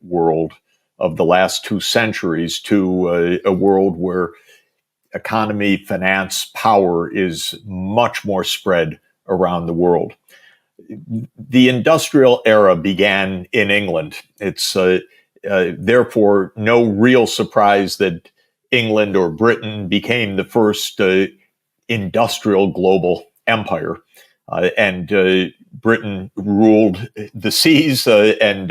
world of the last 2 centuries to a world where economy, finance, power is much more spread around the world. The industrial era began in England. It's therefore no real surprise that England or Britain became the first industrial global empire. And Britain ruled the seas and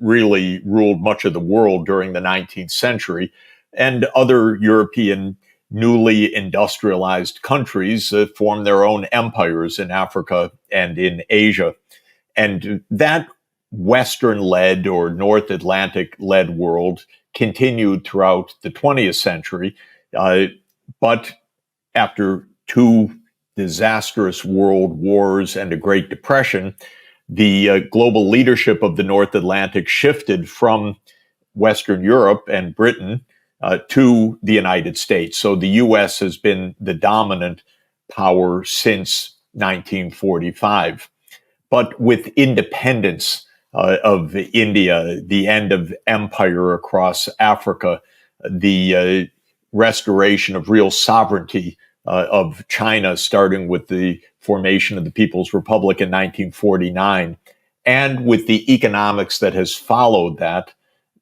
really ruled much of the world during the 19th century. And other European newly industrialized countries formed their own empires in Africa and in Asia. And that Western-led or North Atlantic-led world continued throughout the 20th century. But after 2 disastrous world wars and a Great Depression, the global leadership of the North Atlantic shifted from Western Europe and Britain to the United States. So the U.S. has been the dominant power since 1945. But with independence of India, the end of empire across Africa, the restoration of real sovereignty of China, starting with the formation of the People's Republic in 1949, and with the economics that has followed that,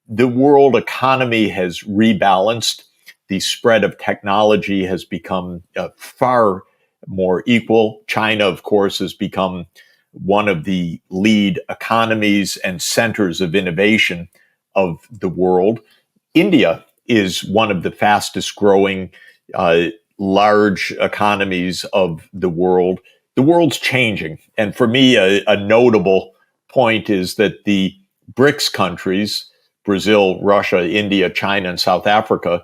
the world economy has rebalanced. The spread of technology has become far more equal. China, of course, has become one of the lead economies and centers of innovation of the world. India is one of the fastest growing large economies of the world. The world's changing. And for me, a notable point is that the BRICS countries, Brazil, Russia, India, China, and South Africa,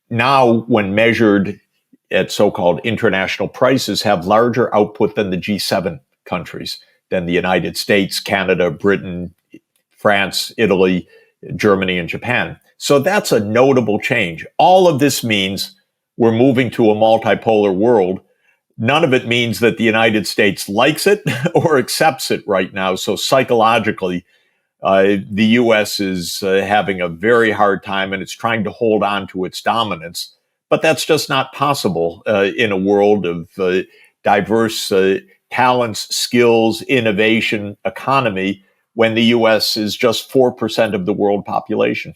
now when measured at so-called international prices, have larger output than the G7 countries, than the United States, Canada, Britain, France, Italy, Germany, and Japan. So that's a notable change. All of this means we're moving to a multipolar world. None of it means that the United States likes it or accepts it right now. So psychologically, the U.S. is having a very hard time, and it's trying to hold on to its dominance. But that's just not possible in a world of diverse talents, skills, innovation, economy, when the U.S. is just 4% of the world population.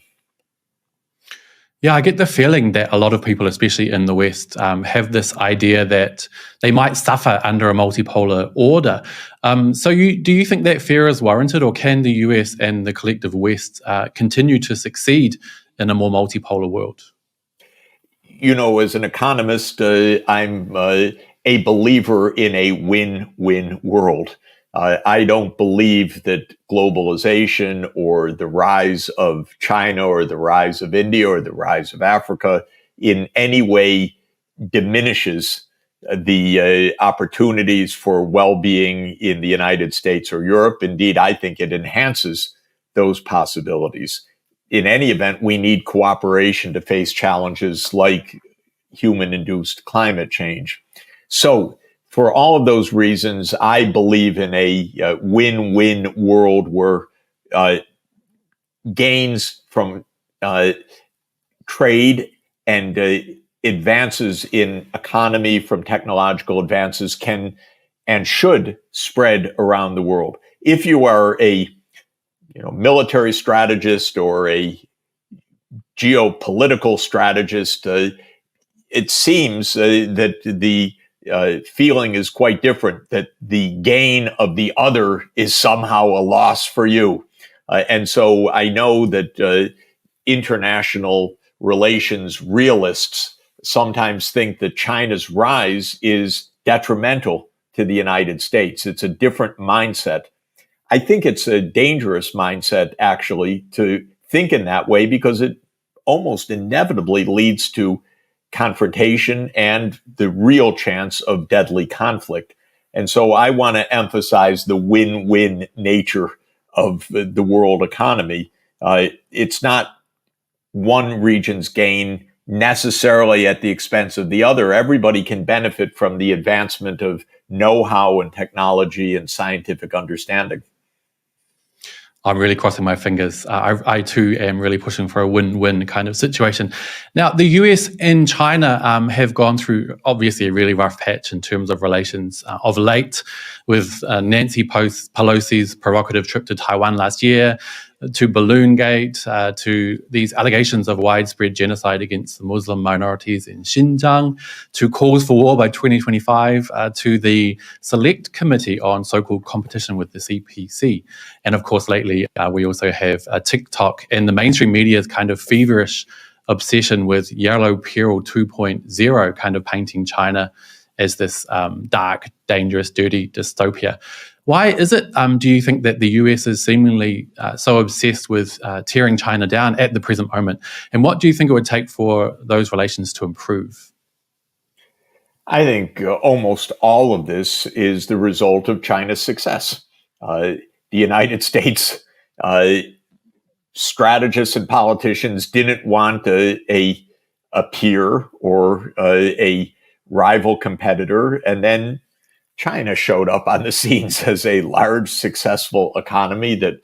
Yeah, I get the feeling that a lot of people, especially in the West, have this idea that they might suffer under a multipolar order. So do you think that fear is warranted, or can the US and the collective West continue to succeed in a more multipolar world? You know, as an economist, I'm a believer in a win-win world. I don't believe that globalization or the rise of China or the rise of India or the rise of Africa in any way diminishes the opportunities for well-being in the United States or Europe. Indeed, I think it enhances those possibilities. In any event, we need cooperation to face challenges like human-induced climate change. So, for all of those reasons, I believe in a win-win world where gains from trade and advances in economy from technological advances can and should spread around the world. If you are a military strategist or a geopolitical strategist, it seems that the feeling is quite different, that the gain of the other is somehow a loss for you. And so I know that international relations realists sometimes think that China's rise is detrimental to the United States. It's a different mindset. I think it's a dangerous mindset, actually, to think in that way, because it almost inevitably leads to confrontation and the real chance of deadly conflict. And so I want to emphasize the win-win nature of the world economy. It's not one region's gain necessarily at the expense of the other. Everybody can benefit from the advancement of know-how and technology and scientific understanding. I'm really crossing my fingers. I too am really pushing for a win-win kind of situation. Now, the US and China have gone through obviously a really rough patch in terms of relations of late, with Nancy Pelosi's provocative trip to Taiwan last year, to Balloon Gate, to these allegations of widespread genocide against the Muslim minorities in Xinjiang, to calls for war by 2025, to the Select Committee on so-called competition with the CPC. And of course, lately, we also have TikTok and the mainstream media's kind of feverish obsession with Yellow Peril 2.0, kind of painting China as this dark, dangerous, dirty dystopia. Why is it, do you think, that the US is seemingly so obsessed with tearing China down at the present moment? And what do you think it would take for those relations to improve? I think almost all of this is the result of China's success. The United States strategists and politicians didn't want a peer or a rival competitor, and then China showed up on the scenes as a large, successful economy that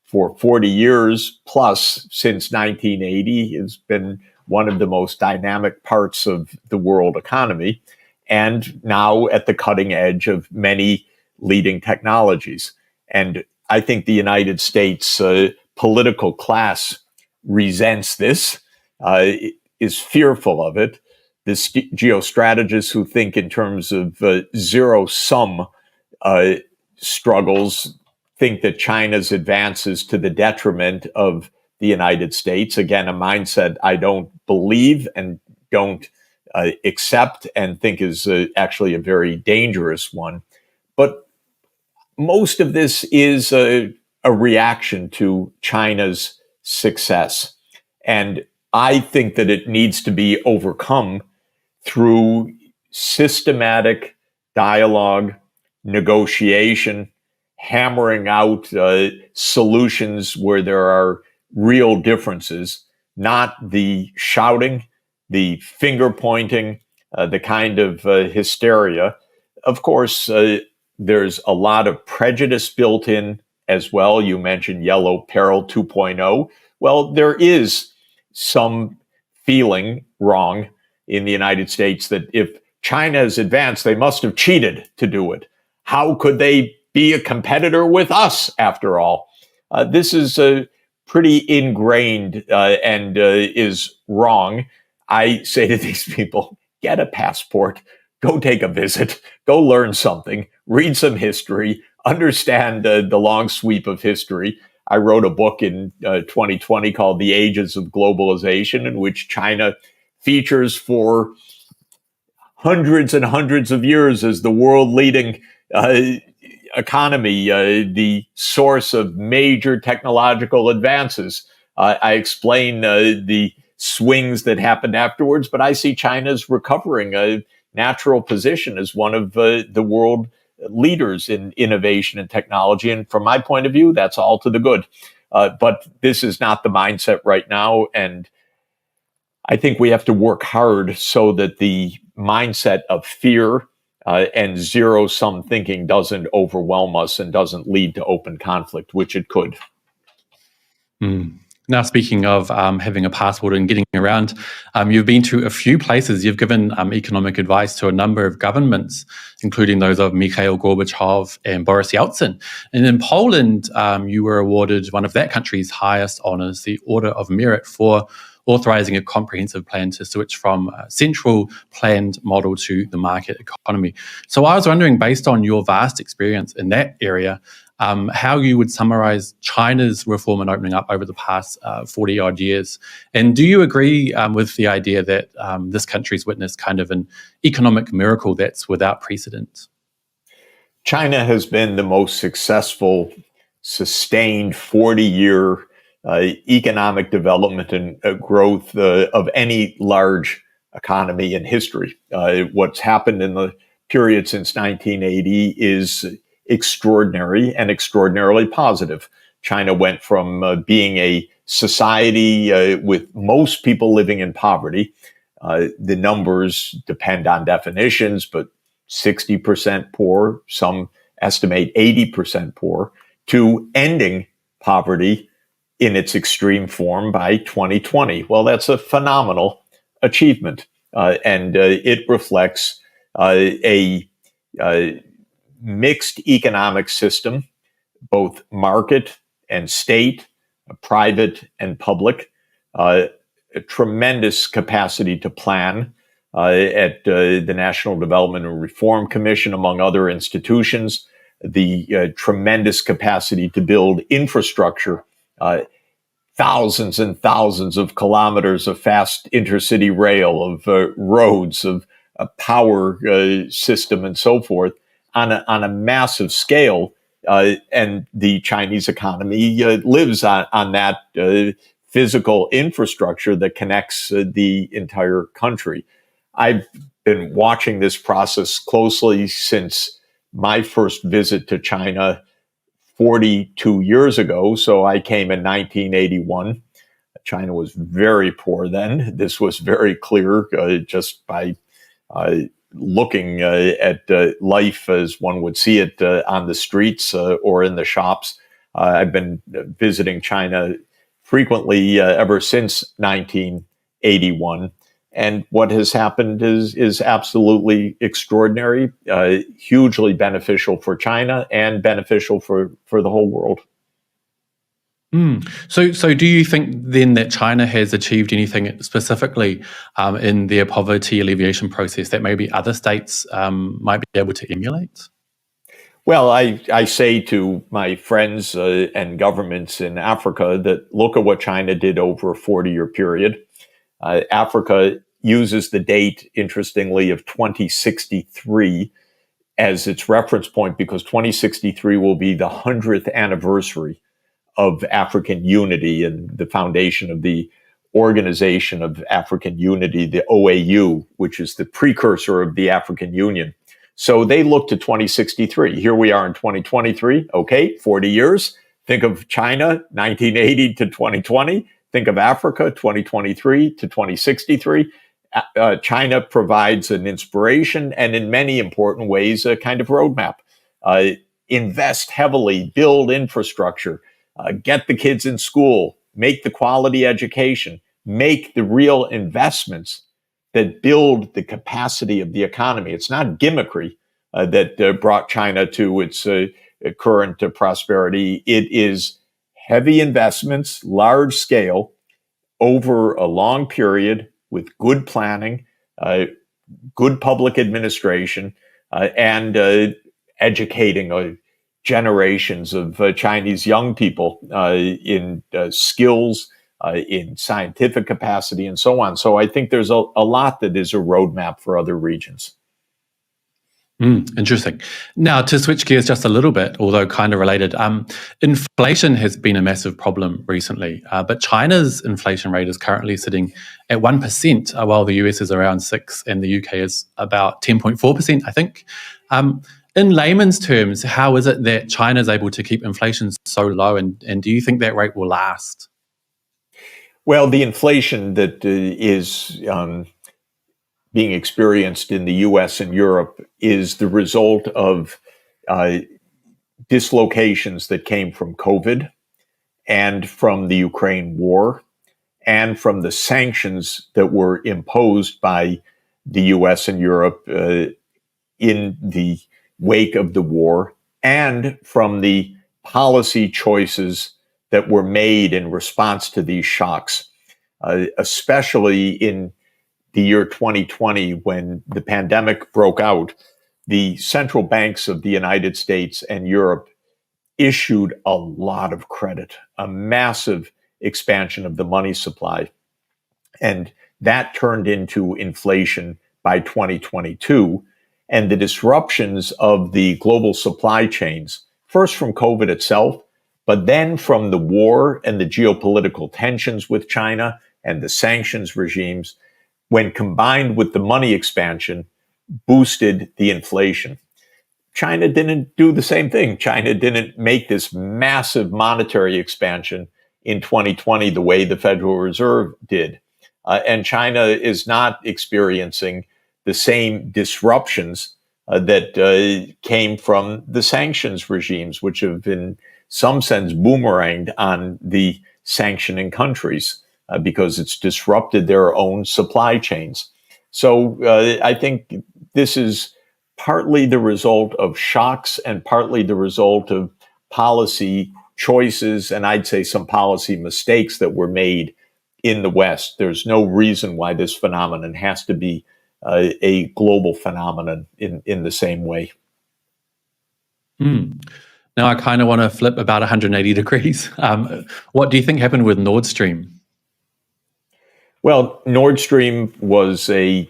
for 40 years plus, since 1980, has been one of the most dynamic parts of the world economy, and now at the cutting edge of many leading technologies. And I think the United States political class resents this, is fearful of it. The geostrategists who think in terms of zero-sum struggles think that China's advances to the detriment of the United States. Again, a mindset I don't believe and don't accept, and think is actually a very dangerous one. But most of this is a reaction to China's success. And I think that it needs to be overcome through systematic dialogue, negotiation, hammering out solutions where there are real differences, not the shouting, the finger pointing, the kind of hysteria. Of course, there's a lot of prejudice built in as well. You mentioned Yellow Peril 2.0. Well, there is some feeling wrong in the United States that if China has advanced, they must have cheated to do it. How could they be a competitor with us, after all? This is pretty ingrained and is wrong. I say to these people, get a passport, go take a visit, go learn something, read some history, understand the long sweep of history. I wrote a book in 2020 called The Ages of Globalization, in which China features for hundreds and hundreds of years as the world-leading economy, the source of major technological advances. I explain the swings that happened afterwards, but I see China's recovering a natural position as one of the world leaders in innovation and technology. And from my point of view, that's all to the good. But this is not the mindset right now. And I think we have to work hard so that the mindset of fear and zero-sum thinking doesn't overwhelm us and doesn't lead to open conflict, which it could. Now, speaking of having a passport and getting around, you've been to a few places. You've given economic advice to a number of governments, including those of Mikhail Gorbachev and Boris Yeltsin. And in Poland, you were awarded one of that country's highest honors, the Order of Merit, for authorizing a comprehensive plan to switch from a central planned model to the market economy. So I was wondering, based on your vast experience in that area, how you would summarize China's reform and opening up over the past 40-odd years. And do you agree with the idea that this country's witnessed kind of an economic miracle that's without precedent? China has been the most successful, sustained 40-year economic development and growth of any large economy in history. What's happened in the period since 1980 is extraordinary and extraordinarily positive. China went from being a society with most people living in poverty. The numbers depend on definitions, but 60% poor, some estimate 80% poor, to ending poverty in its extreme form by 2020. Well, that's a phenomenal achievement. And it reflects a mixed economic system, both market and state, private and public, a tremendous capacity to plan at the National Development and Reform Commission, among other institutions, the tremendous capacity to build infrastructure, thousands and thousands of kilometers of fast intercity rail, of roads, of a power system, and so forth, on a massive scale. And the Chinese economy lives on that physical infrastructure that connects the entire country. I've been watching this process closely since my first visit to China 42 years ago. So I came in 1981. China was very poor then. This was very clear just by looking at life as one would see it on the streets or in the shops. I've been visiting China frequently ever since 1981. And what has happened is absolutely extraordinary, hugely beneficial for China and beneficial for the whole world. So do you think then that China has achieved anything specifically in their poverty alleviation process that maybe other states might be able to emulate? Well, I say to my friends and governments in Africa that look at what China did over a 40-year period. Africa uses the date, interestingly, of 2063 as its reference point because 2063 will be the 100th anniversary of African unity and the foundation of the Organization of African Unity, the OAU, which is the precursor of the African Union. So they look to 2063. Here we are in 2023. Okay, 40 years. Think of China, 1980 to 2020. Think of Africa, 2023 to 2063. China provides an inspiration and in many important ways, a kind of roadmap. Invest heavily, build infrastructure, get the kids in school, make the quality education, make the real investments that build the capacity of the economy. It's not gimmickry that brought China to its current prosperity. It is heavy investments, large scale, over a long period with good planning, good public administration, and educating generations of Chinese young people in skills, in scientific capacity, and so on. So I think there's a lot that is a roadmap for other regions. Interesting. Now, to switch gears just a little bit, although kind of related, inflation has been a massive problem recently, but China's inflation rate is currently sitting at 1%, while the US is around 6% and the UK is about 10.4%, I think. In layman's terms, how is it that China is able to keep inflation so low, and do you think that rate will last? Well, the inflation that is being experienced in the US and Europe is the result of dislocations that came from COVID and from the Ukraine war and from the sanctions that were imposed by the US and Europe in the wake of the war, and from the policy choices that were made in response to these shocks, especially in the year 2020, when the pandemic broke out. The central banks of the United States and Europe issued a lot of credit, a massive expansion of the money supply. And that turned into inflation by 2022. And the disruptions of the global supply chains, first from COVID itself, but then from the war and the geopolitical tensions with China and the sanctions regimes, when combined with the money expansion, boosted the inflation. China didn't do the same thing. China didn't make this massive monetary expansion in 2020 the way the Federal Reserve did. And China is not experiencing the same disruptions that came from the sanctions regimes, which have in some sense, boomeranged on the sanctioning countries because it's disrupted their own supply chains. So I think this is partly the result of shocks and partly the result of policy choices, and I'd say some policy mistakes that were made in the West. There's no reason why this phenomenon has to be a global phenomenon in the same way. Now I kind of want to flip about 180 degrees. What do you think happened with Nord Stream? Well, Nord Stream was a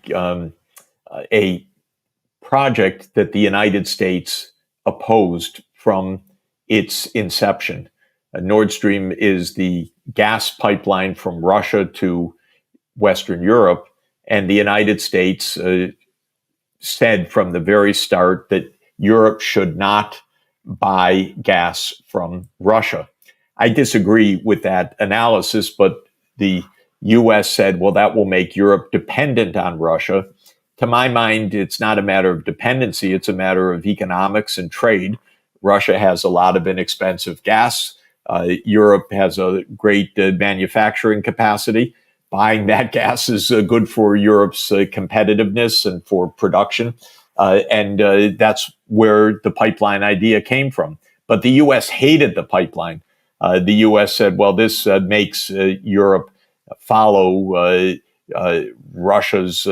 project that the United States opposed from its inception. Nord Stream is the gas pipeline from Russia to Western Europe, and the United States said from the very start that Europe should not buy gas from Russia. I disagree with that analysis, but the US said, well, that will make Europe dependent on Russia. To my mind, it's not a matter of dependency, it's a matter of economics and trade. Russia has a lot of inexpensive gas. Europe has a great manufacturing capacity. Buying that gas is good for Europe's competitiveness and for production. And that's where the pipeline idea came from. But the U.S. hated the pipeline. The U.S. said, well, this makes Europe follow Russia's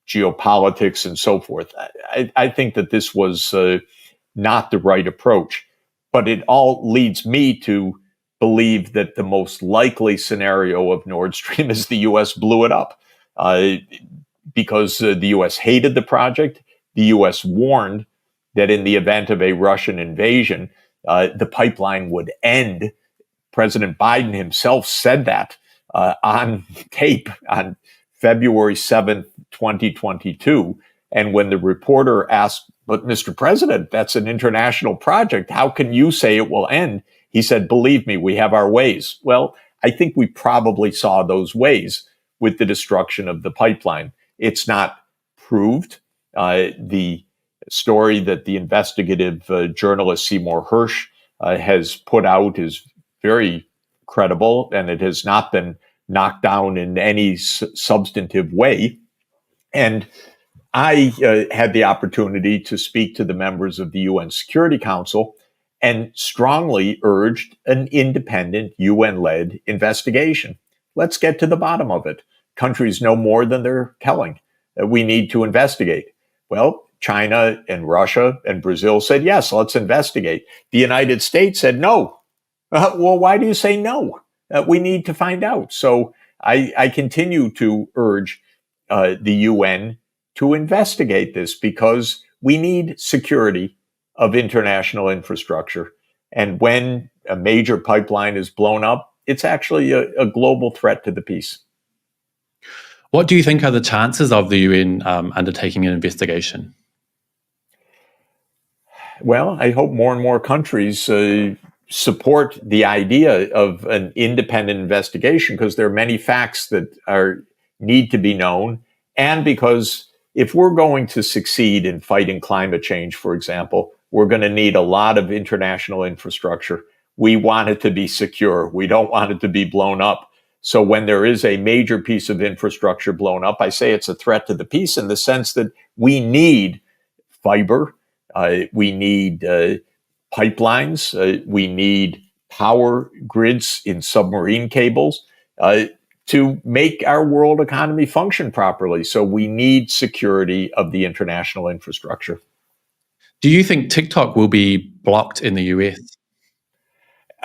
geopolitics and so forth. I think that this was not the right approach. But it all leads me to believe that the most likely scenario of Nord Stream is the U.S. blew it up because the U.S. hated the project. The U.S. warned that in the event of a Russian invasion, the pipeline would end. President Biden himself said that on tape on February 7th, 2022. And when the reporter asked, but Mr. President, that's an international project. How can you say it will end? He said, believe me, we have our ways. Well, I think we probably saw those ways with the destruction of the pipeline. It's not proved. The story that the investigative journalist Seymour Hersh has put out is very credible, and it has not been knocked down in any substantive way. And I had the opportunity to speak to the members of the UN Security Council and strongly urged an independent UN-led investigation. Let's get to the bottom of it. Countries know more than they're telling. We need to investigate. Well, China and Russia and Brazil said, yes, let's investigate. The United States said, no. Well, why do you say no? We need to find out. So I continue to urge the UN to investigate this because we need security of international infrastructure. And when a major pipeline is blown up, it's actually a global threat to the peace. What do you think are the chances of the UN undertaking an investigation? Well, I hope more and more countries support the idea of an independent investigation because there are many facts that need to be known, and because if we're going to succeed in fighting climate change, for example, we're going to need a lot of international infrastructure. We want it to be secure. We don't want it to be blown up. So when there is a major piece of infrastructure blown up, I say it's a threat to the peace in the sense that we need fiber, we need pipelines, we need power grids in submarine cables to make our world economy function properly. So we need security of the international infrastructure. Do you think TikTok will be blocked in the US?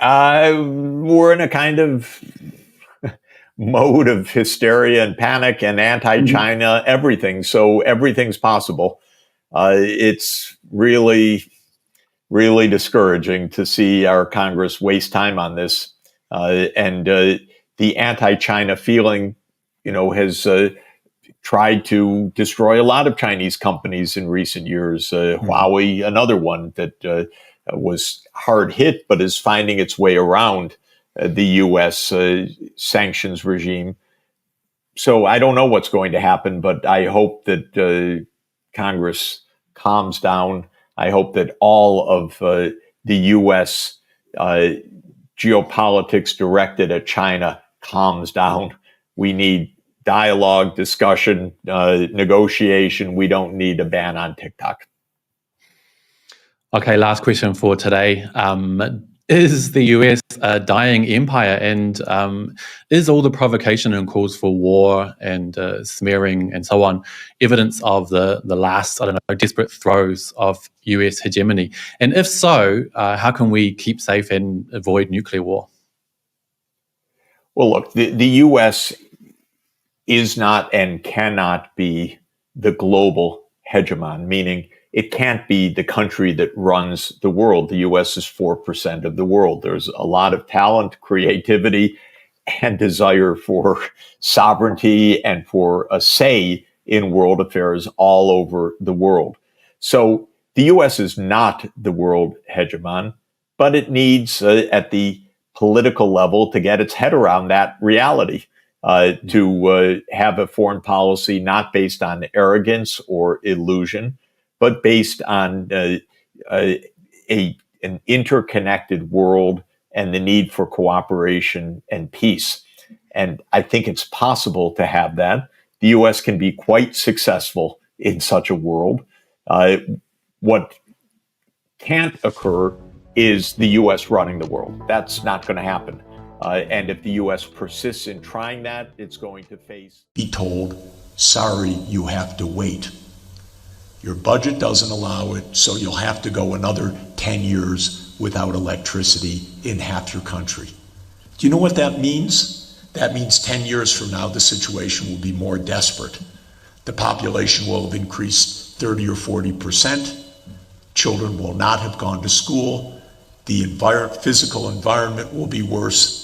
We're in a kind of mode of hysteria and panic and anti-China everything. So everything's possible. It's really, really discouraging to see our Congress waste time on this. And the anti-China feeling, has tried to destroy a lot of Chinese companies in recent years. Huawei, another one that was hard hit, but is finding its way around the U.S. Sanctions regime. So I don't know what's going to happen, but I hope that Congress calms down. I hope that all of the U.S. Geopolitics directed at China calms down. We need dialogue, discussion, negotiation. We don't need a ban on TikTok. Okay, last question for today. Is the US a dying empire, and is all the provocation and calls for war and smearing and so on evidence of the last, desperate throes of US hegemony? And if so, how can we keep safe and avoid nuclear war? Well, look, the US is not and cannot be the global hegemon, meaning it can't be the country that runs the world. The US is 4% of the world. There's a lot of talent, creativity, and desire for sovereignty and for a say in world affairs all over the world. So the US is not the world hegemon, but it needs, at the political level, to get its head around that reality. To have a foreign policy not based on arrogance or illusion, but based on an interconnected world and the need for cooperation and peace. And I think it's possible to have that. The U.S. can be quite successful in such a world. What can't occur is the U.S. running the world. That's not going to happen. And if the U.S. persists in trying that, it's going to face... Be told, sorry, you have to wait. Your budget doesn't allow it, so you'll have to go another 10 years without electricity in half your country. Do you know what that means? That means 10 years from now, the situation will be more desperate. The population will have increased 30 or 40%. Children will not have gone to school. The physical environment will be worse.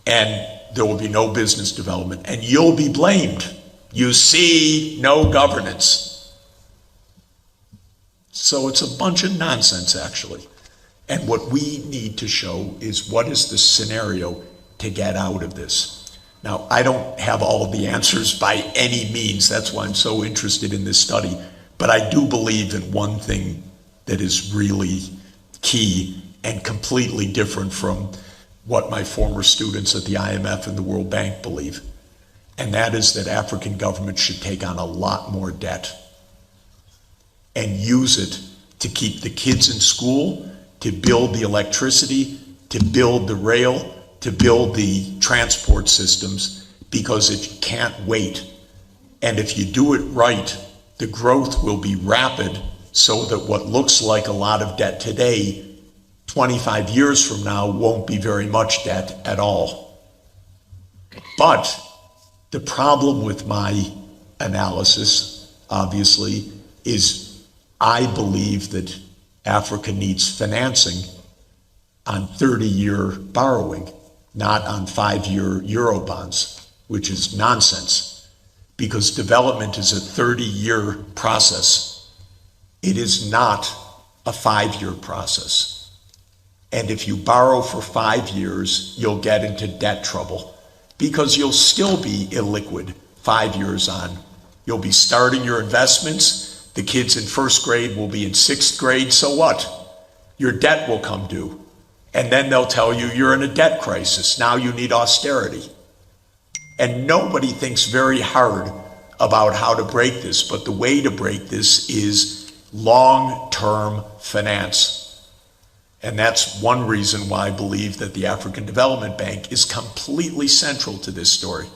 And there will be no business development, and you'll be blamed. You see, no governance. So it's a bunch of nonsense, actually. And what we need to show is what is the scenario to get out of this. Now, I don't have all of the answers by any means. That's why I'm so interested in this study. But I do believe in one thing that is really key and completely different from what my former students at the IMF and the World Bank believe. And that is that African governments should take on a lot more debt and use it to keep the kids in school, to build the electricity, to build the rail, to build the transport systems, because it can't wait. And if you do it right, the growth will be rapid, so that what looks like a lot of debt today, 25 years from now, won't be very much debt at all. But the problem with my analysis, obviously, is I believe that Africa needs financing on 30-year borrowing, not on 5-year Euro bonds, which is nonsense, because development is a 30-year process. It is not a 5-year process. And if you borrow for 5 years, you'll get into debt trouble, because you'll still be illiquid 5 years on. You'll be starting your investments. The kids in first grade will be in sixth grade. So what? Your debt will come due. And then they'll tell you you're in a debt crisis. Now you need austerity. And nobody thinks very hard about how to break this. But the way to break this is long-term finance. And that's one reason why I believe that the African Development Bank is completely central to this story,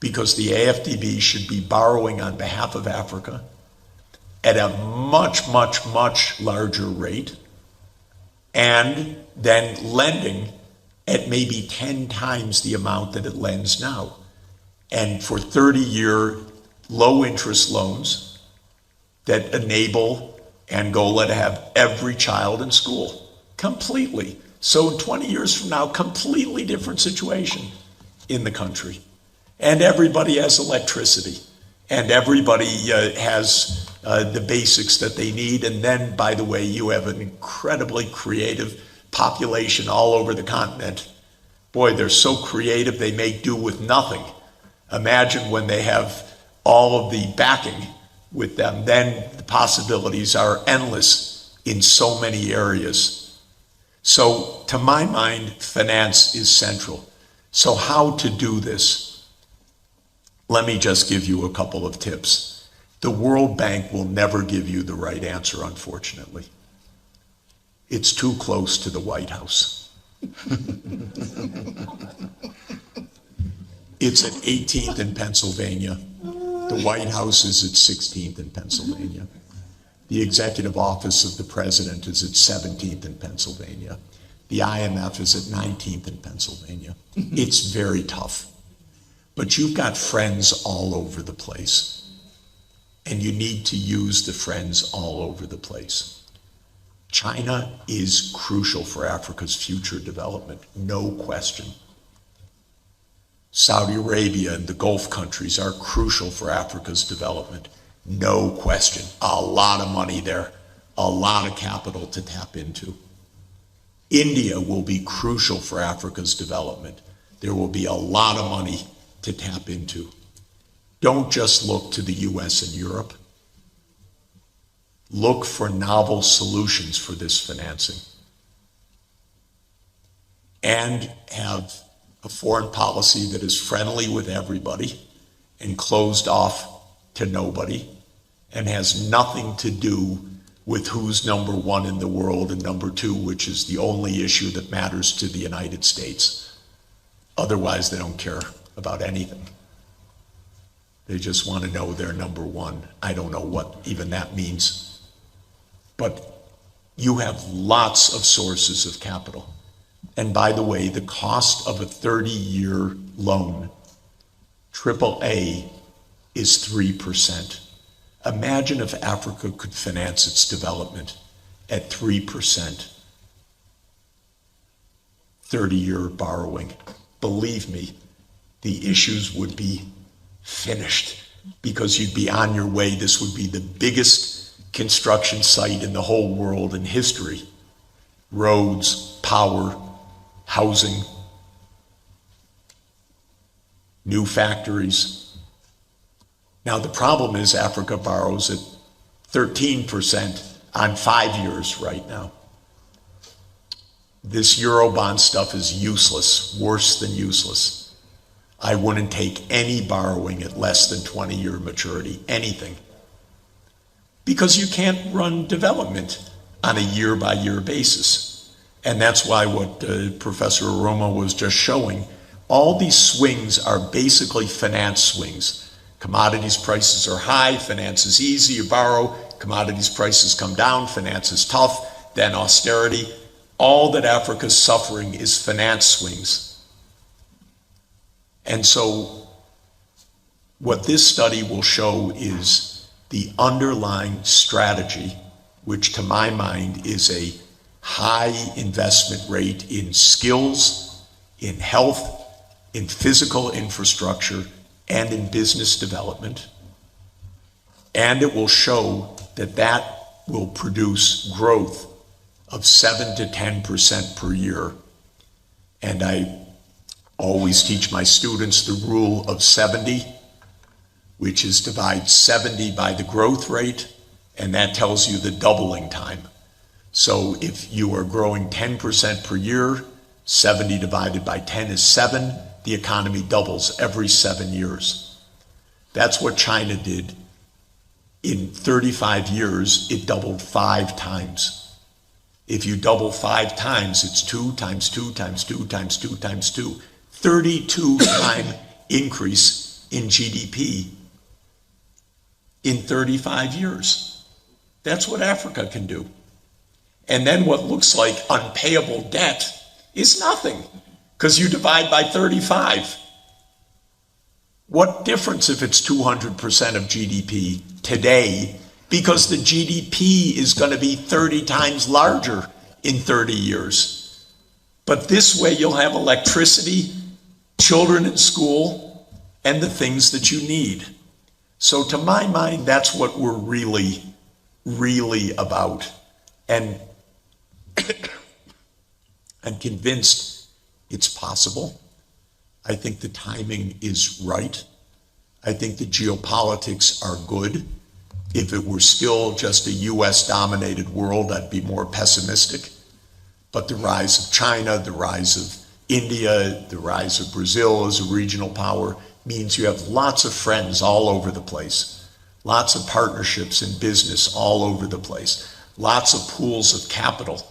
because the AFDB should be borrowing on behalf of Africa at a much, much, much larger rate, and then lending at maybe 10 times the amount that it lends now. And for 30-year low interest loans that enable Angola to have every child in school. Completely. So in 20 years from now, completely different situation in the country. And everybody has electricity. And everybody has the basics that they need. And then, by the way, you have an incredibly creative population all over the continent. Boy, they're so creative, they make do with nothing. Imagine when they have all of the backing with them, then the possibilities are endless in so many areas. So to my mind, finance is central. So how to do this? Let me just give you a couple of tips. The World Bank will never give you the right answer, unfortunately. It's too close to the White House. It's at 18th in Pennsylvania. The White House is at 16th in Pennsylvania. The executive office of the president is at 17th in Pennsylvania. The IMF is at 19th in Pennsylvania. It's very tough. But you've got friends all over the place. And you need to use the friends all over the place. China is crucial for Africa's future development, no question. Saudi Arabia and the Gulf countries are crucial for Africa's development, no question. A lot of money there, a lot of capital to tap into. India will be crucial for Africa's development. There will be a lot of money to tap into. Don't just look to the US and Europe. Look for novel solutions for this financing. And have a foreign policy that is friendly with everybody and closed off to nobody and has nothing to do with who's number one in the world and number two, which is the only issue that matters to the United States. Otherwise, they don't care about anything. They just want to know they're number one. I don't know what even that means. But you have lots of sources of capital. And by the way, the cost of a 30-year loan, AAA, is 3%. Imagine if Africa could finance its development at 3%, 30-year borrowing. Believe me, the issues would be finished because you'd be on your way. This would be the biggest construction site in the whole world in history. Roads, power, housing, new factories. Now the problem is Africa borrows at 13% on 5 years right now. This Eurobond stuff is useless, worse than useless. I wouldn't take any borrowing at less than 20-year maturity, anything. Because you can't run development on a year-by-year basis. And that's why what Professor Aroma was just showing, all these swings are basically finance swings. Commodities prices are high, finance is easy, you borrow. Commodities prices come down, finance is tough, then austerity. All that Africa's suffering is finance swings. And so what this study will show is the underlying strategy, which to my mind is a high investment rate in skills, in health, in physical infrastructure, and in business development. And it will show that that will produce growth of 7 to 10% per year. And I always teach my students the rule of 70, which is divide 70 by the growth rate, and that tells you the doubling time. So if you are growing 10% per year, 70 divided by 10 is 7, the economy doubles every 7 years. That's what China did. In 35 years, it doubled 5 times. If you double 5 times, it's 2 times 2 times 2 times 2 times 2. 32-time increase in GDP in 35 years. That's what Africa can do. And then what looks like unpayable debt is nothing, because you divide by 35. What difference if it's 200% of GDP today, because the GDP is going to be 30 times larger in 30 years. But this way you'll have electricity, children in school, and the things that you need. So to my mind, that's what we're really, really about. And I'm convinced it's possible. I think the timing is right. I think the geopolitics are good. If it were still just a US-dominated world, I'd be more pessimistic. but the rise of China, the rise of India, the rise of Brazil as a regional power means you have lots of friends all over the place, lots of partnerships in business all over the place, lots of pools of capital.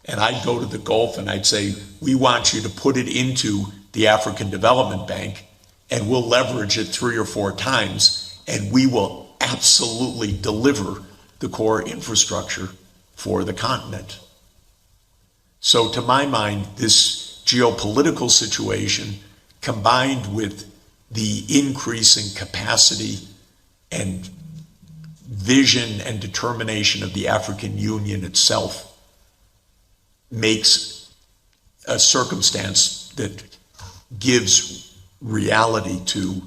And I'd go to the Gulf and I'd say, we want you to put it into the African Development Bank and we'll leverage it 3 or 4 times and we will absolutely deliver the core infrastructure for the continent. So to my mind, this geopolitical situation combined with the increasing capacity and vision and determination of the African Union itself makes a circumstance that gives reality to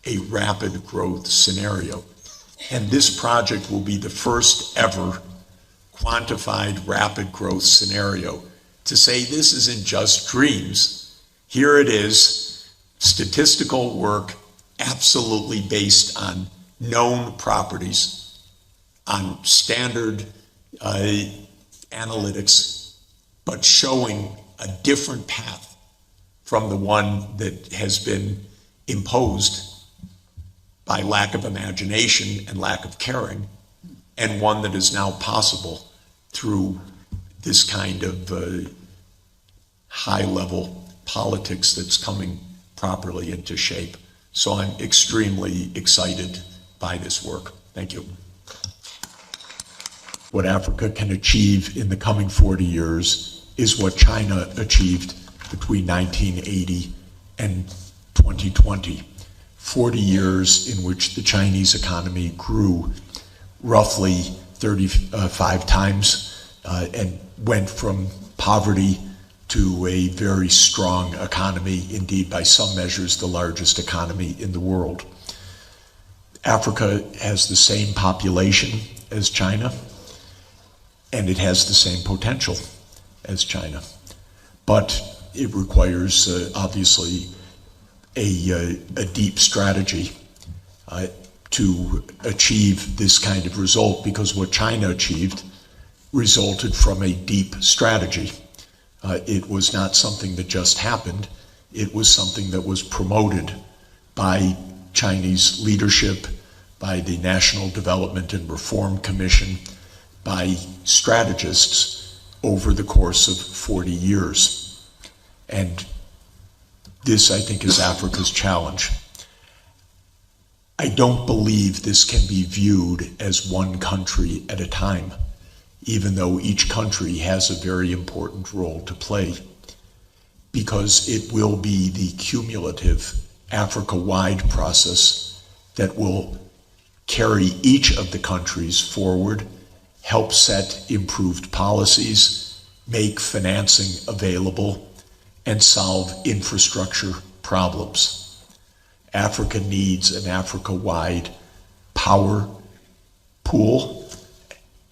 a rapid growth scenario. And this project will be the first ever quantified rapid growth scenario to say this isn't just dreams. Here it is, statistical work absolutely based on known properties, on standard analytics, but showing a different path from the one that has been imposed by lack of imagination and lack of caring, and one that is now possible through this kind of high-level politics that's coming properly into shape. So I'm extremely excited by this work. Thank you. What Africa can achieve in the coming 40 years is what China achieved between 1980 and 2020. 40 years in which the Chinese economy grew roughly 35 times and went from poverty to a very strong economy, indeed by some measures the largest economy in the world. Africa has the same population as China, and it has the same potential as China. But it requires, obviously, a deep strategy to achieve this kind of result, because what China achieved resulted from a deep strategy. It was not something that just happened. It was something that was promoted by Chinese leadership, by the National Development and Reform Commission, by strategists over the course of 40 years. And this, I think, is Africa's challenge. I don't believe this can be viewed as one country at a time, even though each country has a very important role to play, because it will be the cumulative Africa-wide process that will carry each of the countries forward, help set improved policies, make financing available, and solve infrastructure problems. Africa needs an Africa-wide power pool.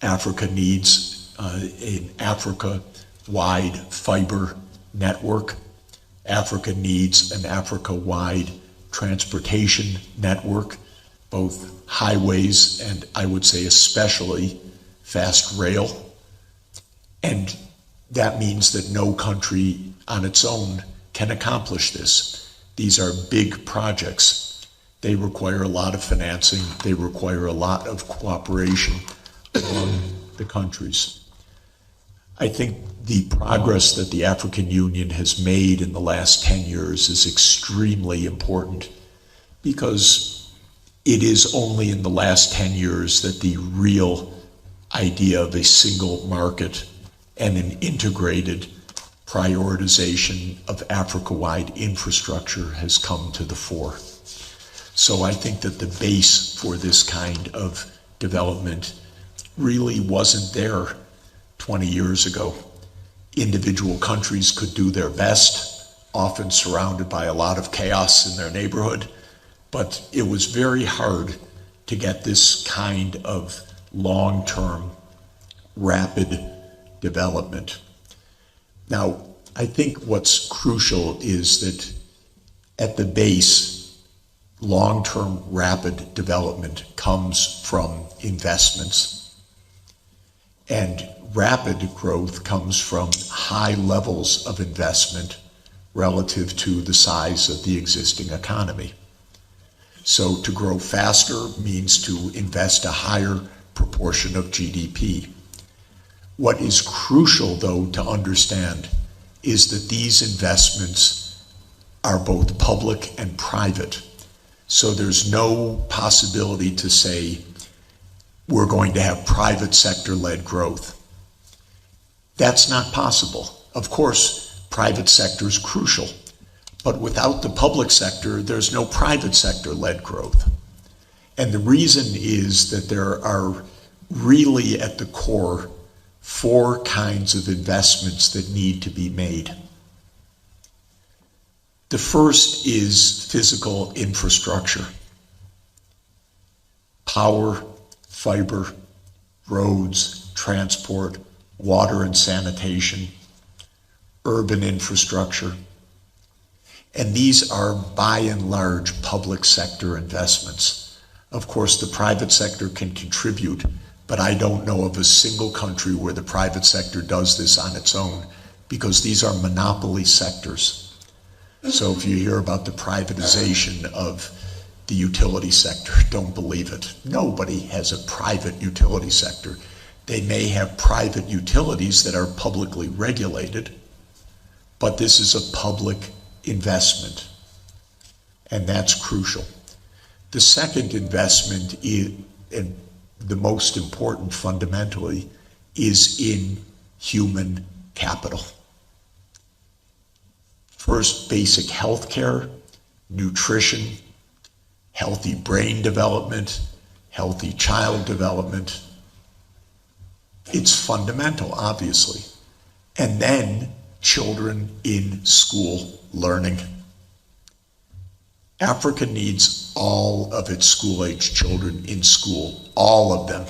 Africa needs an Africa-wide fiber network. Africa needs an Africa-wide transportation network, both highways and, I would say, especially fast rail. And that means that no country on its own can accomplish this. These are big projects. They require a lot of financing. They require a lot of cooperation among the countries. I think the progress that the African Union has made in the last 10 years is extremely important, because it is only in the last 10 years that the real idea of a single market and an integrated prioritization of Africa-wide infrastructure has come to the fore. So I think that the base for this kind of development really wasn't there 20 years ago. Individual countries could do their best, often surrounded by a lot of chaos in their neighborhood, but it was very hard to get this kind of long-term, rapid development. Now, I think what's crucial is that at the base, long-term rapid development comes from investments. And rapid growth comes from high levels of investment relative to the size of the existing economy. So to grow faster means to invest a higher proportion of GDP. What is crucial, though, to understand is that these investments are both public and private. So there's no possibility to say we're going to have private sector-led growth. That's not possible. Of course, private sector is crucial, but without the public sector, there's no private sector-led growth. And the reason is that there are really at the core 4 kinds of investments that need to be made. The first is physical infrastructure. Power, fiber, roads, transport, water and sanitation, urban infrastructure. And these are by and large public sector investments. Of course, the private sector can contribute, but I don't know of a single country where the private sector does this on its own, because these are monopoly sectors. So if you hear about the privatization of the utility sector, don't believe it. Nobody has a private utility sector. They may have private utilities that are publicly regulated, but this is a public investment, and that's crucial. The second investment is, and the most important fundamentally, is in human capital. First, basic health care, nutrition, healthy brain development, healthy child development. It's fundamental, obviously. And then children in school learning. Africa needs all of its school-age children in school, all of them.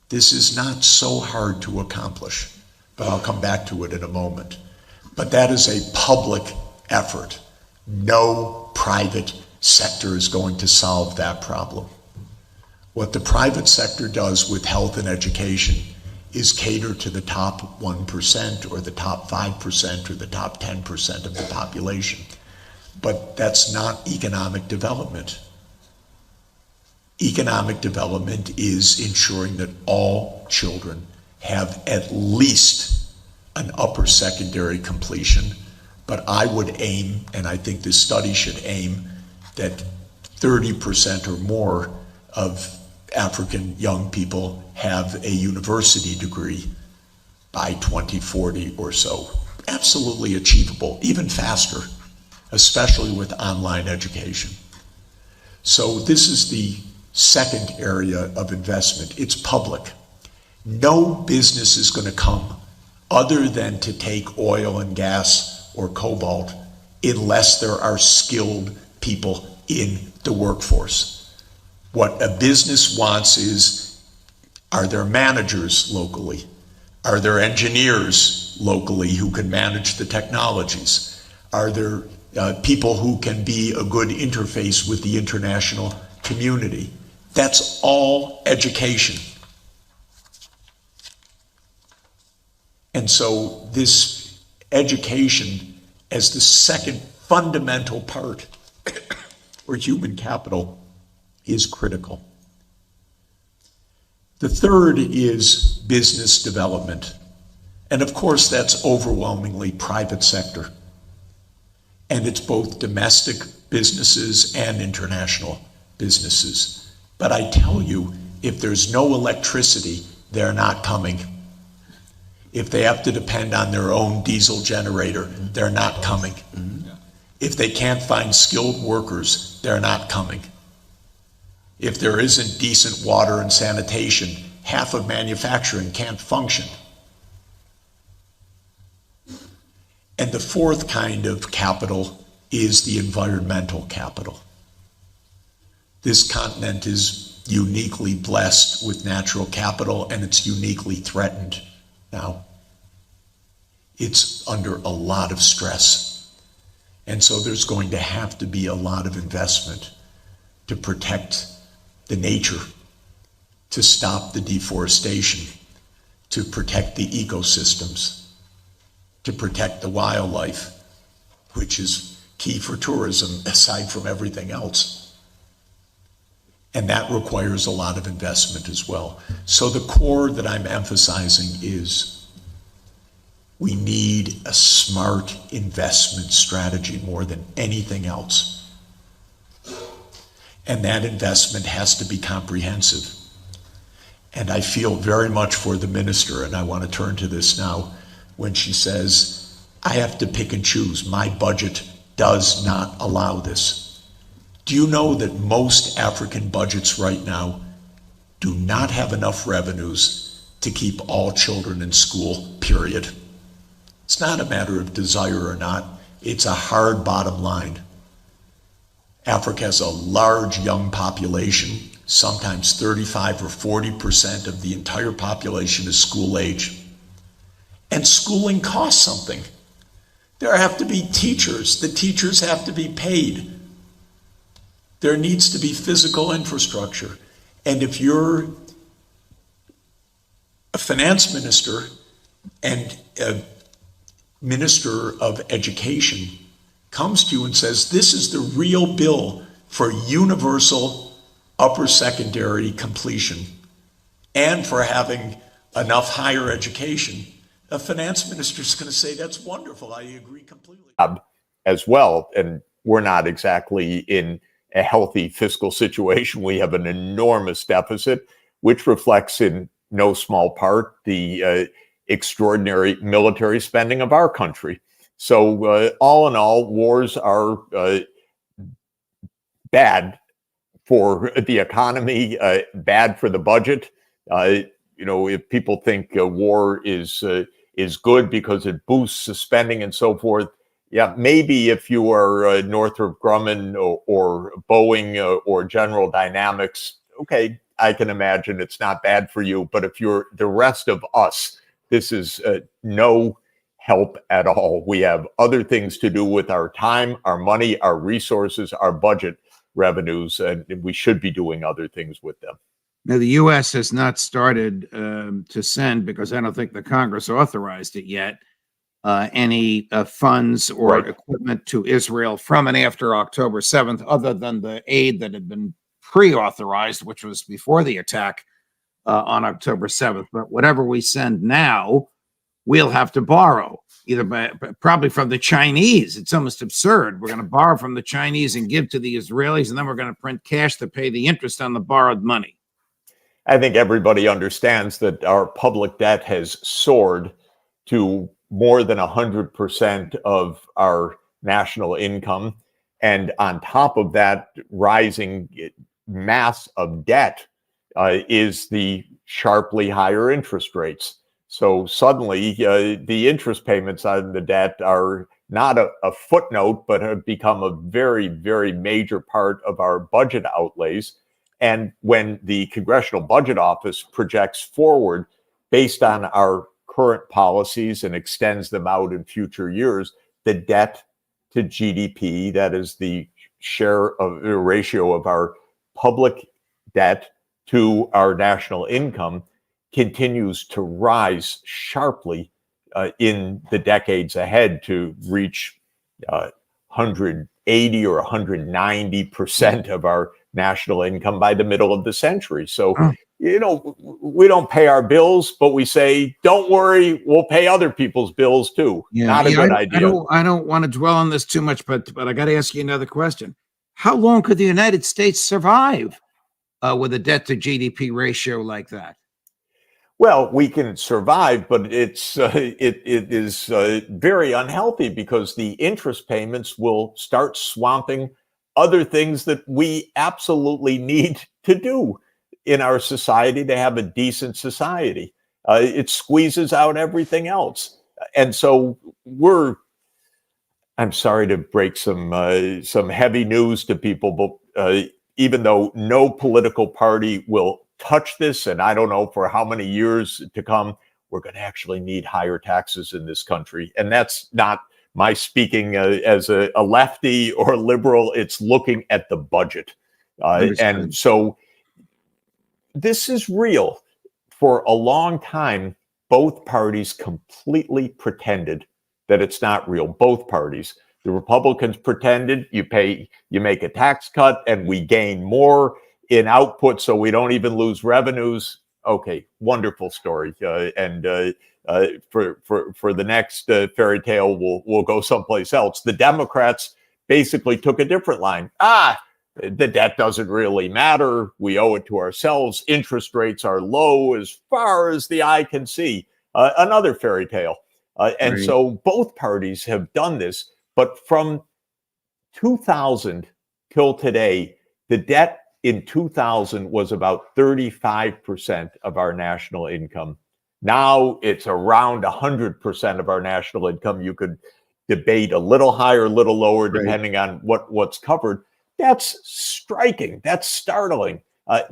This is not so hard to accomplish, but I'll come back to it in a moment. But that is a public effort. No private sector is going to solve that problem. What the private sector does with health and education is cater to the top 1% or the top 5% or the top 10% of the population. But that's not economic development. Economic development is ensuring that all children have at least an upper secondary completion, but I would aim, and I think this study should aim, that 30% or more of African young people have a university degree by 2040 or so. Absolutely achievable, even faster, especially with online education. So this is the second area of investment. It's public. No business is going to come other than to take oil and gas or cobalt unless there are skilled people in the workforce. What a business wants is, are there managers locally? Are there engineers locally who can manage the technologies? Are there people who can be a good interface with the international community? That's all education. And so this education as the second fundamental part or human capital is critical. The third is business development. And of course, that's overwhelmingly private sector. And it's both domestic businesses and international businesses. But I tell you, if there's no electricity, they're not coming. If they have to depend on their own diesel generator, they're not coming. If they can't find skilled workers, they're not coming. If there isn't decent water and sanitation, half of manufacturing can't function. And the fourth kind of capital is the environmental capital. This continent is uniquely blessed with natural capital, and it's uniquely threatened now. It's under a lot of stress. And so there's going to have to be a lot of investment to protect the nature, to stop the deforestation, to protect the ecosystems, to protect the wildlife, which is key for tourism aside from everything else. And that requires a lot of investment as well. So the core that I'm emphasizing is we need a smart investment strategy more than anything else. And that investment has to be comprehensive. And I feel very much for the minister, and I want to turn to this now, when she says, I have to pick and choose. My budget does not allow this. Do you know that most African budgets right now do not have enough revenues to keep all children in school, period? It's not a matter of desire or not. It's a hard bottom line. Africa has a large young population. Sometimes 35 or 40% of the entire population is school age. And schooling costs something. There have to be teachers. The teachers have to be paid. There needs to be physical infrastructure. And if you're a finance minister and a minister of education comes to you and says, this is the real bill for universal upper secondary completion and for having enough higher education, a finance minister is going to say, that's wonderful. I agree completely. As well, and we're not exactly in a healthy fiscal situation. We have an enormous deficit, which reflects in no small part the extraordinary military spending of our country. So all in all, wars are bad for the economy, bad for the budget. If people think war is good because it boosts the spending and so forth, yeah, maybe if you are Northrop Grumman or Boeing or General Dynamics, okay, I can imagine it's not bad for you. But if you're the rest of us, this is no help at all. We have other things to do with our time, our money, our resources, our budget revenues, and we should be doing other things with them. Now, the U.S. has not started to send, because I don't think the Congress authorized it yet, any funds or equipment to Israel from and after October 7th, other than the aid that had been pre-authorized, which was before the attack on October 7th. But whatever we send now, we'll have to borrow, probably from the Chinese. It's almost absurd. We're going to borrow from the Chinese and give to the Israelis, and then we're going to print cash to pay the interest on the borrowed money. I think everybody understands that our public debt has soared to more than 100% of our national income. And on top of that rising mass of debt is the sharply higher interest rates. So suddenly the interest payments on the debt are not a footnote, but have become a very, very major part of our budget outlays. And when the Congressional Budget Office projects forward based on our current policies and extends them out in future years, the debt to GDP, that is the share of the ratio of our public debt to our national income, continues to rise sharply in the decades ahead to reach 180 or 190% of our national income by the middle of the century. So, we don't pay our bills, but we say, don't worry, we'll pay other people's bills too. Yeah, Not a good idea. I don't want to dwell on this too much, but I got to ask you another question. How long could the United States survive with a debt to GDP ratio like that? Well, we can survive, but it is very unhealthy because the interest payments will start swamping other things that we absolutely need to do in our society to have a decent society. It squeezes out everything else. And so I'm sorry to break some heavy news to people, but even though no political party will touch this, and I don't know for how many years to come, we're going to actually need higher taxes in this country. And that's not my speaking as a lefty or liberal. It's looking at the budget. And so this is real for a long time, both parties completely pretended that it's not real. Both parties. The Republicans pretended you make a tax cut and we gain more in output so we don't even lose revenues. Okay, wonderful story. For the next fairy tale, we'll go someplace else. The Democrats basically took a different line. The debt doesn't really matter. We owe it to ourselves. Interest rates are low as far as the eye can see. Another fairy tale. And Right. so both parties have done this. But from 2000 till today, the debt in 2000 was about 35% of our national income. Now it's around 100% of our national income. You could debate a little higher, a little lower, depending on what's covered. That's striking. That's startling.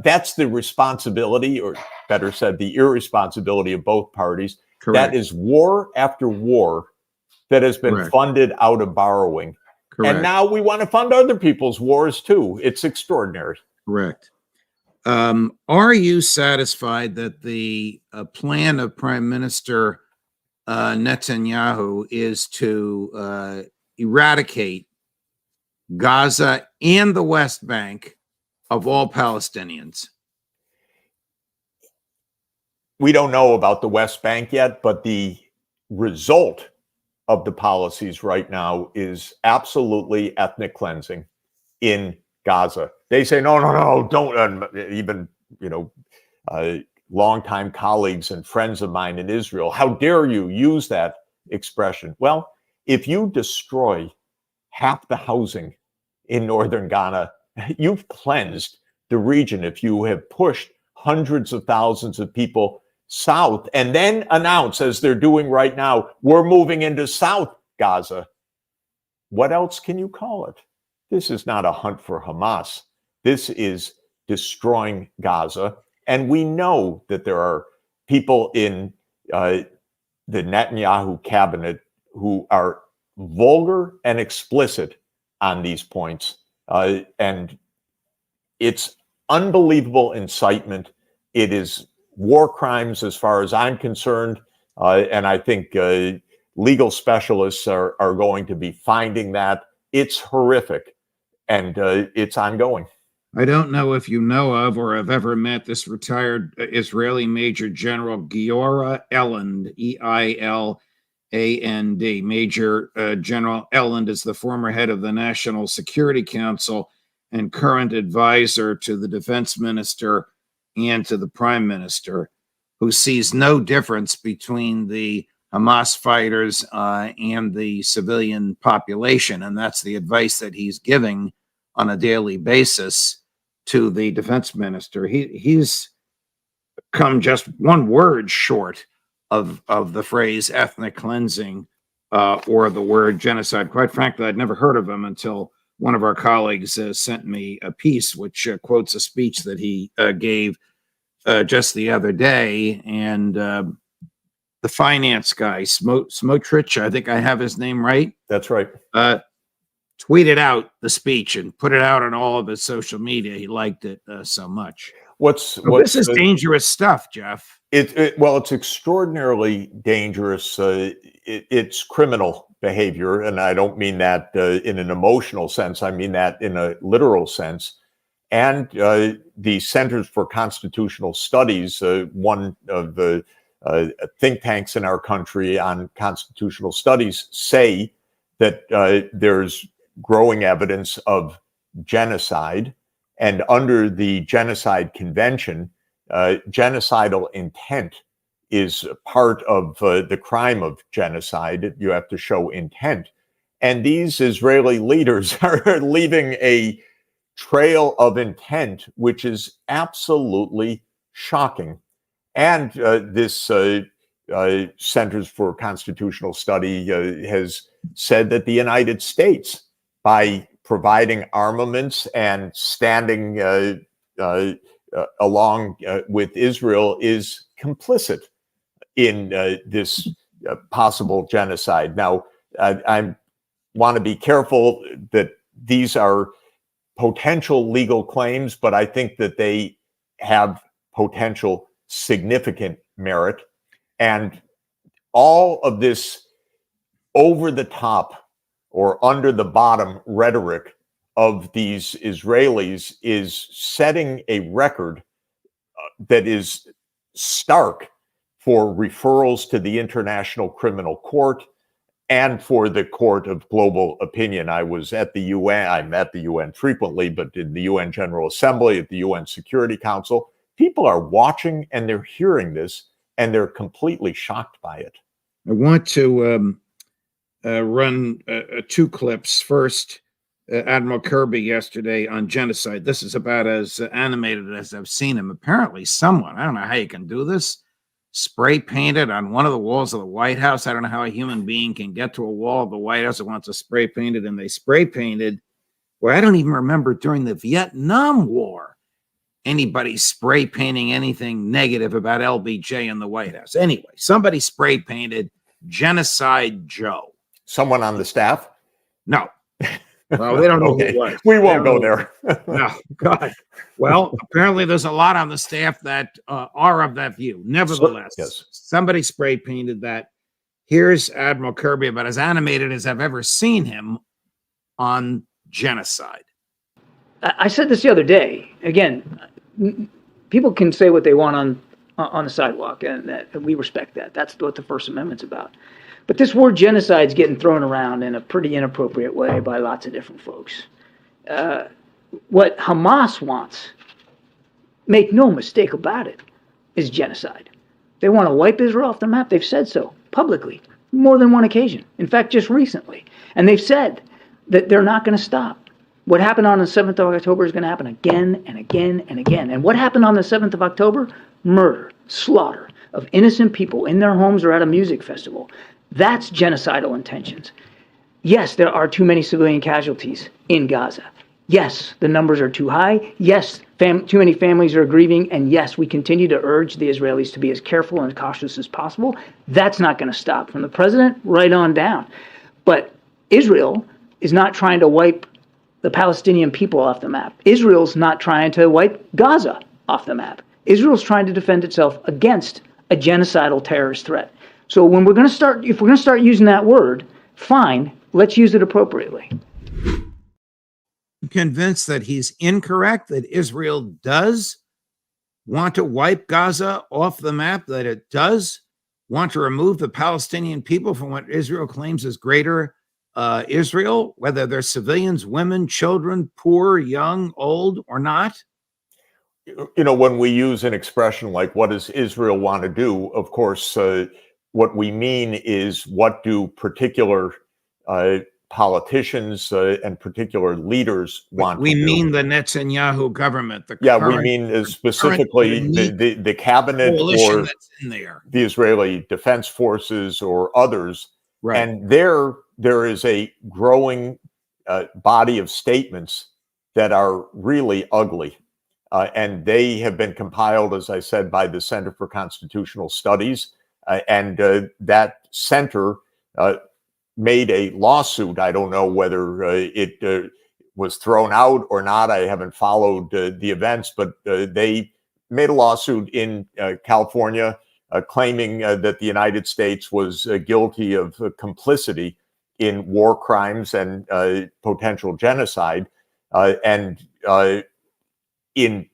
That's the responsibility, or better said, the irresponsibility of both parties. Correct. That is war after war that has been funded out of borrowing. Correct. And now we want to fund other people's wars too. It's extraordinary. Correct. Are you satisfied that the plan of Prime Minister Netanyahu is to eradicate Gaza and the West Bank of all Palestinians? We don't know about the West Bank yet, but the result of the policies right now is absolutely ethnic cleansing in Gaza. They say, no, don't. Even, longtime colleagues and friends of mine in Israel, how dare you use that expression? Well, if you destroy half the housing in northern Ghana, you've cleansed the region. If you have pushed hundreds of thousands of people south and then announce, as they're doing right now, we're moving into South Gaza, what else can you call it? This is not a hunt for Hamas. This is destroying Gaza. And we know that there are people in the Netanyahu cabinet who are vulgar and explicit on these points. And it's unbelievable incitement. It is war crimes as far as I'm concerned. And I think legal specialists are going to be finding that. It's horrific. And it's ongoing. I don't know if you know of or have ever met this retired Israeli Major General Giora Eland, E-I-L-A-N-D. Major General Eland is the former head of the National Security Council and current advisor to the defense minister and to the prime minister, who sees no difference between the Hamas fighters and the civilian population. And that's the advice that he's giving on a daily basis to the defense minister. He's come just one word short of the phrase ethnic cleansing or the word genocide. Quite frankly, I'd never heard of him until one of our colleagues sent me a piece which quotes a speech that he gave just the other day. And the finance guy, Smotrich, I think I have his name right. That's right. Tweeted out the speech and put it out on all of his social media. He liked it so much. This is dangerous stuff, Jeff. It's extraordinarily dangerous. It's criminal behavior, and I don't mean that in an emotional sense. I mean that in a literal sense. And the Centers for Constitutional Studies, one of the think tanks in our country on constitutional studies, say that there's growing evidence of genocide. And under the Genocide Convention, genocidal intent is part of the crime of genocide. You have to show intent. And these Israeli leaders are leaving a trail of intent, which is absolutely shocking. And this Centers for Constitutional Study has said that the United States, by providing armaments and standing along with Israel, is complicit in this possible genocide. Now, I want to be careful that these are potential legal claims, but I think that they have potential significant merit. And all of this over the top or under the bottom rhetoric of these Israelis is setting a record that is stark for referrals to the International Criminal Court and for the Court of Global Opinion. I was at the UN. I'm at the UN frequently, but in the UN General Assembly, at the UN Security Council, people are watching and they're hearing this and they're completely shocked by it. I want to run two clips. First, Admiral Kirby yesterday on genocide. This is about as animated as I've seen him. Apparently someone, I don't know how you can do this, spray painted on one of the walls of the White House. I don't know how a human being can get to a wall of the White House that wants to spray paint it, and they spray painted, well, I don't even remember during the Vietnam War anybody spray painting anything negative about LBJ in the White House. Anyway, somebody spray painted Genocide Joe. Someone on the staff? No. Well, they don't know who it was. We won't go there. No, God. Well, apparently there's a lot on the staff that are of that view. Nevertheless, yes. Somebody spray painted that. Here's Admiral Kirby, about as animated as I've ever seen him on genocide. I said this the other day. Again, people can say what they want on the sidewalk, and that we respect that. That's what the First Amendment's about. But this word genocide is getting thrown around in a pretty inappropriate way by lots of different folks. What Hamas wants, make no mistake about it, is genocide. They want to wipe Israel off the map. They've said so publicly, more than one occasion. In fact, just recently. And they've said that they're not going to stop. What happened on the 7th of October is going to happen again and again and again. And what happened on the 7th of October? Murder, slaughter of innocent people in their homes or at a music festival. That's genocidal intentions. Yes, there are too many civilian casualties in Gaza. Yes, the numbers are too high. Yes, too many families are grieving. And yes, we continue to urge the Israelis to be as careful and cautious as possible. That's not going to stop, from the president right on down. But Israel is not trying to wipe the Palestinian people off the map. Israel's not trying to wipe Gaza off the map. Israel's trying to defend itself against a genocidal terrorist threat. So when we're going to start, if we're going to start using that word, fine, let's use it appropriately. I'm convinced that he's incorrect, that Israel does want to wipe Gaza off the map, that it does want to remove the Palestinian people from what Israel claims is greater Israel, whether they're civilians, women, children, poor, young, old, or not? You know, when we use an expression like, what does Israel want to do? Of course, what we mean is, what do particular politicians and particular leaders want to do? We mean the Netanyahu government. We mean specifically the cabinet or that's in there, the Israeli Defense Forces or others. Right. And there is a growing body of statements that are really ugly. And they have been compiled, as I said, by the Center for Constitutional Studies. And that center made a lawsuit. I don't know whether it was thrown out or not. I haven't followed the events, but they made a lawsuit in California claiming that the United States was guilty of complicity in war crimes and potential genocide. And in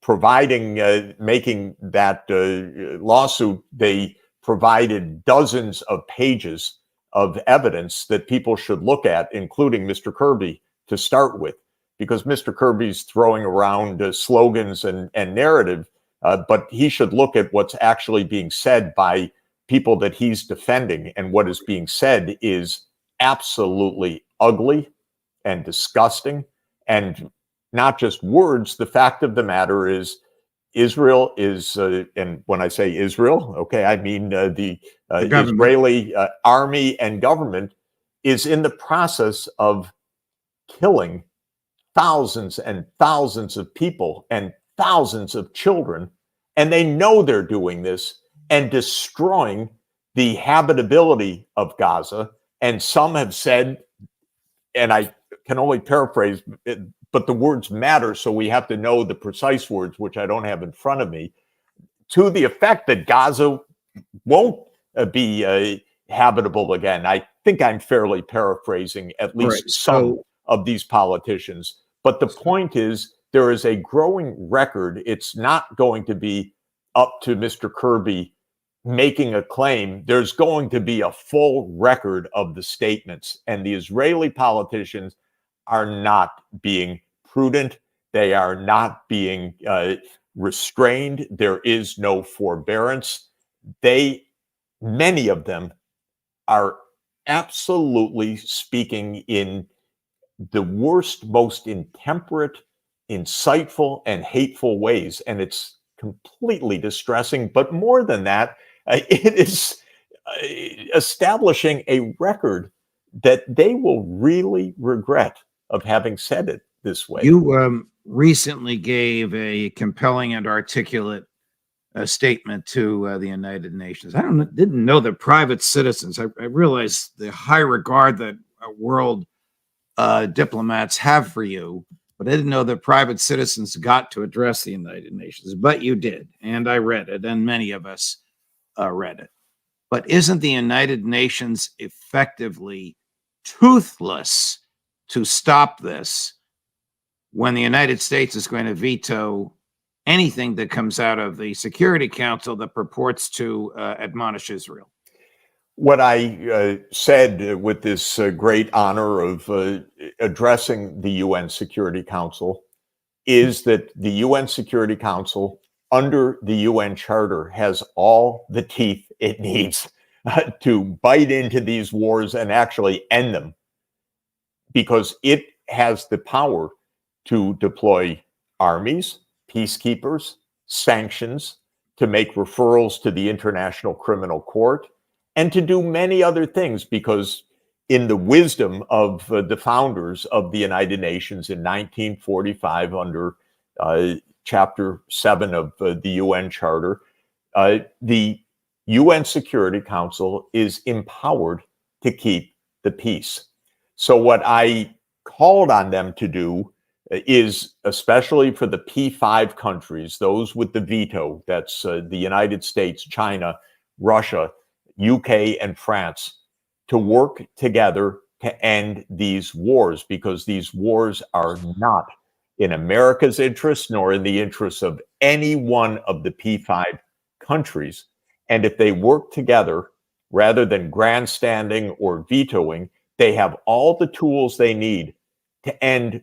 providing, making that lawsuit, they provided dozens of pages of evidence that people should look at, including Mr. Kirby, to start with, because Mr. Kirby's throwing around slogans and narrative, but he should look at what's actually being said by people that he's defending. And what is being said is absolutely ugly and disgusting, and not just words. The fact of the matter is, Israel is, and when I say Israel, okay, I mean the Israeli army and government is in the process of killing thousands and thousands of people and thousands of children. And they know they're doing this and destroying the habitability of Gaza. And some have said, and I can only paraphrase it, but the words matter, so we have to know the precise words, which I don't have in front of me, to the effect that Gaza won't be habitable again. I think I'm fairly paraphrasing at least some of these politicians. But the point is, there is a growing record. It's not going to be up to Mr. Kirby making a claim. There's going to be a full record of the statements. And the Israeli politicians are not being prudent. They are not being restrained. There is no forbearance. Many of them are absolutely speaking in the worst, most intemperate, insightful, and hateful ways. And it's completely distressing. But more than that, it is establishing a record that they will really regret of having said it this way. You recently gave a compelling and articulate statement to the United Nations. I didn't know that private citizens, I realize the high regard that world diplomats have for you, but I didn't know that private citizens got to address the United Nations. But you did, and I read it, and many of us read it. But isn't the United Nations effectively toothless to stop this when the United States is going to veto anything that comes out of the Security Council that purports to admonish Israel? What I said with this great honor of addressing the UN Security Council is that the UN Security Council, under the UN Charter, has all the teeth it needs to bite into these wars and actually end them, because it has the power to deploy armies, peacekeepers, sanctions, to make referrals to the International Criminal Court, and to do many other things, because in the wisdom of the founders of the United Nations in 1945, under Chapter 7 of the UN Charter, the UN Security Council is empowered to keep the peace. So what I called on them to do is, especially for the P5 countries, those with the veto, that's the United States, China, Russia, UK, and France, to work together to end these wars, because these wars are not in America's interest, nor in the interests of any one of the P5 countries. And if they work together, rather than grandstanding or vetoing, they have all the tools they need to end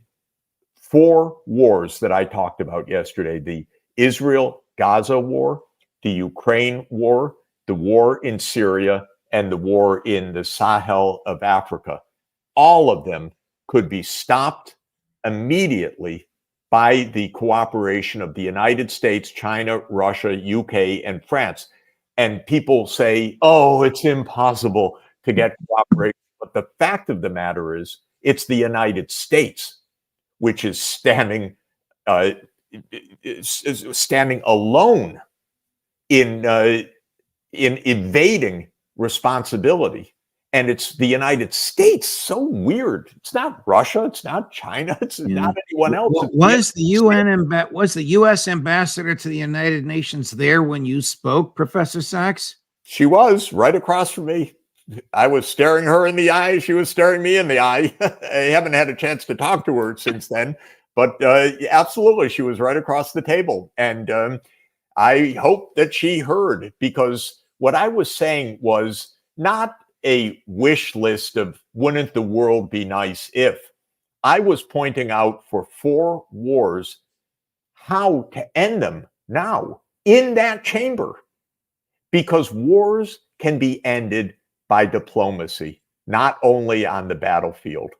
4 wars that I talked about yesterday: the Israel-Gaza war, the Ukraine war, the war in Syria, and the war in the Sahel of Africa. All of them could be stopped immediately by the cooperation of the United States, China, Russia, UK, and France. And people say, oh, it's impossible to get cooperation. But the fact of the matter is, it's the United States which is standing alone in evading responsibility. And it's the United States. So weird. It's not Russia. It's not China. It's not anyone else. Was the U.S. ambassador to the United Nations there when you spoke, Professor Sachs? She was right across from me. I was staring her in the eye. She was staring me in the eye. I haven't had a chance to talk to her since then, but absolutely, she was right across the table. And I hope that she heard, because what I was saying was not a wish list of wouldn't the world be nice if. I was pointing out for 4 wars how to end them now in that chamber, because wars can be ended by diplomacy, not only on the battlefield.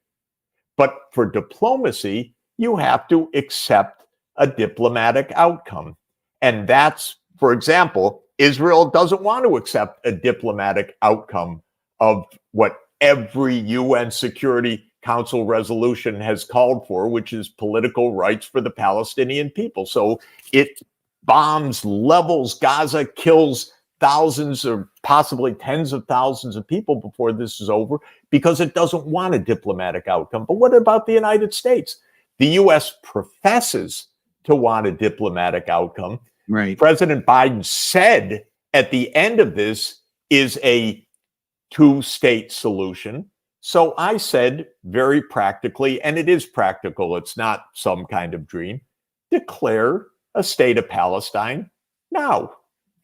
But for diplomacy, you have to accept a diplomatic outcome. And that's, for example, Israel doesn't want to accept a diplomatic outcome of what every UN Security Council resolution has called for, which is political rights for the Palestinian people. So it bombs, levels Gaza, kills thousands or possibly tens of thousands of people before this is over, because it doesn't want a diplomatic outcome. But what about the United States? The U.S. professes to want a diplomatic outcome. Right. President Biden said at the end of this is a two-state solution. So I said very practically, and it is practical, it's not some kind of dream, declare a state of Palestine now.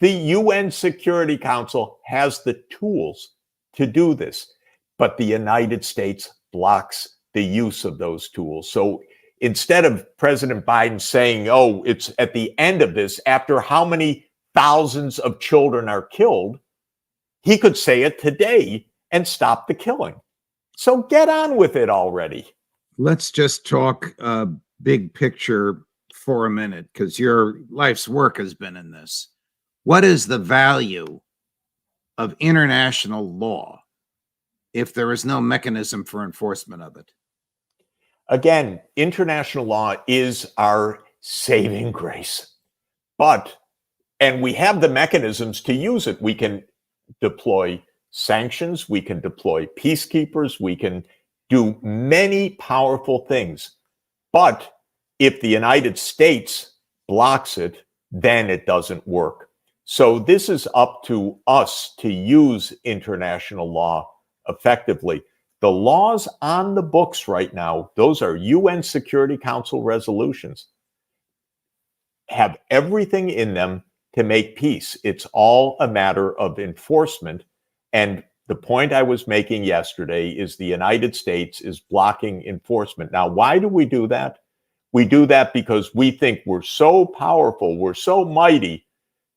The UN Security Council has the tools to do this, but the United States blocks the use of those tools. So instead of President Biden saying, oh, it's at the end of this, after how many thousands of children are killed, he could say it today and stop the killing. So get on with it already. Let's just talk big picture for a minute, because your life's work has been in this. What is the value of international law if there is no mechanism for enforcement of it? Again, international law is our saving grace. And we have the mechanisms to use it. We can deploy sanctions, we can deploy peacekeepers, we can do many powerful things. But if the United States blocks it, then it doesn't work. So this is up to us to use international law effectively. The laws on the books right now, those are UN Security Council resolutions, have everything in them to make peace. It's all a matter of enforcement. And the point I was making yesterday is the United States is blocking enforcement. Now, why do we do that? We do that because we think we're so powerful, we're so mighty,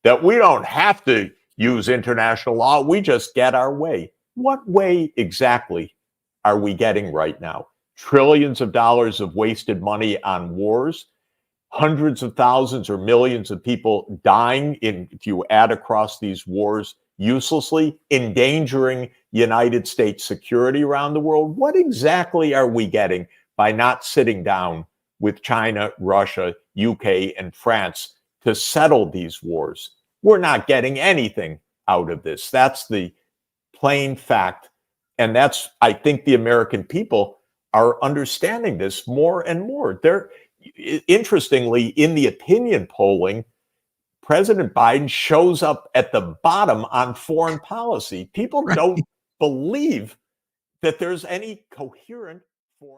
that we don't have to use international law. We just get our way. What way exactly are we getting right now? Trillions of dollars of wasted money on wars, hundreds of thousands or millions of people dying if you add across these wars uselessly, endangering United States security around the world. What exactly are we getting by not sitting down with China, Russia, UK, and France to settle these wars? We're not getting anything out of this. That's the plain fact. And that's, I think the American people are understanding this more and more. They're, interestingly, in the opinion polling, President Biden shows up at the bottom on foreign policy. People don't believe that there's any coherent foreign